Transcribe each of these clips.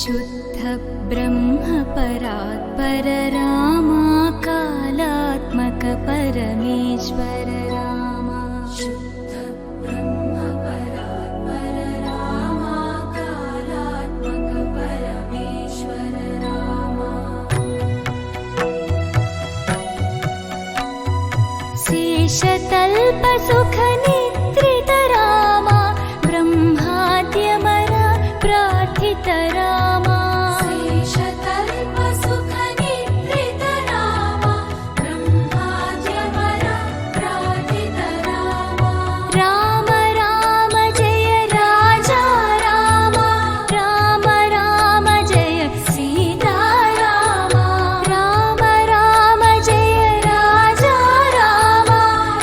शुद्ध ब्रह्म परात्पर रामा कालात्मक परमेश्वर रामा शुद्ध ब्रह्म परात्पर रामा कालात्मक परमेश्वर रामा शेषतल्प सुख निद्रित रामा ब्रह्माद्यमर प्रार्थित रामा शेषतल्प सुख निद्रित रामा ब्रह्माद्यमर प्रार्थित रामा राम राम जय राजा रामा राम राम जय सीता रामा राम राम जय राजा रामा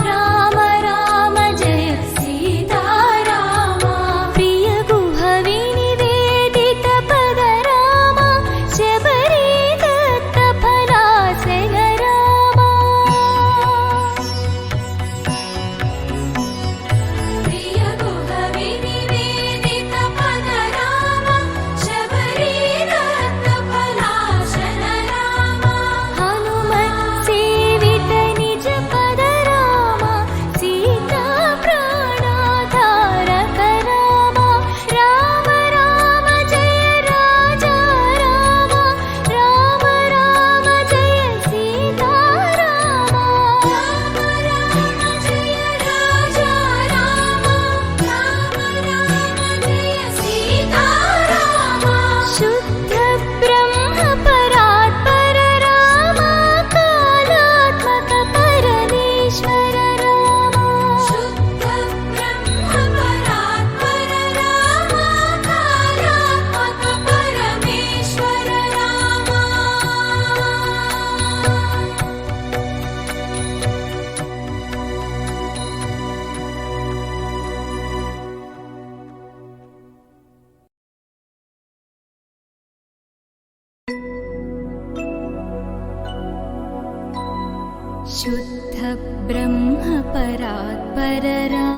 राम राम जय सीता रामा प्रिय गुहवि निवेदित पद रामा शबरी दत्त फलासन रामा प्रिय गुहवि निवेदित पद रामा शबरी दत्त फलासन रामा हनुमत् सेवित निज पद रामा सीता प्राणाधारक रामा राम राम जय राजा रामा राम राम जय सीता रामा राम राम जय राजा रामा राम राम जय सीता रामा शुद्ध ब्रह्म परात्पर रामा कालात्मक परमेश्वर रामा शुद्ध ब्रह्म परात्पर रामा कालात्मक परमेश्वर रामा शुद्ध ब्रह्म परात्पर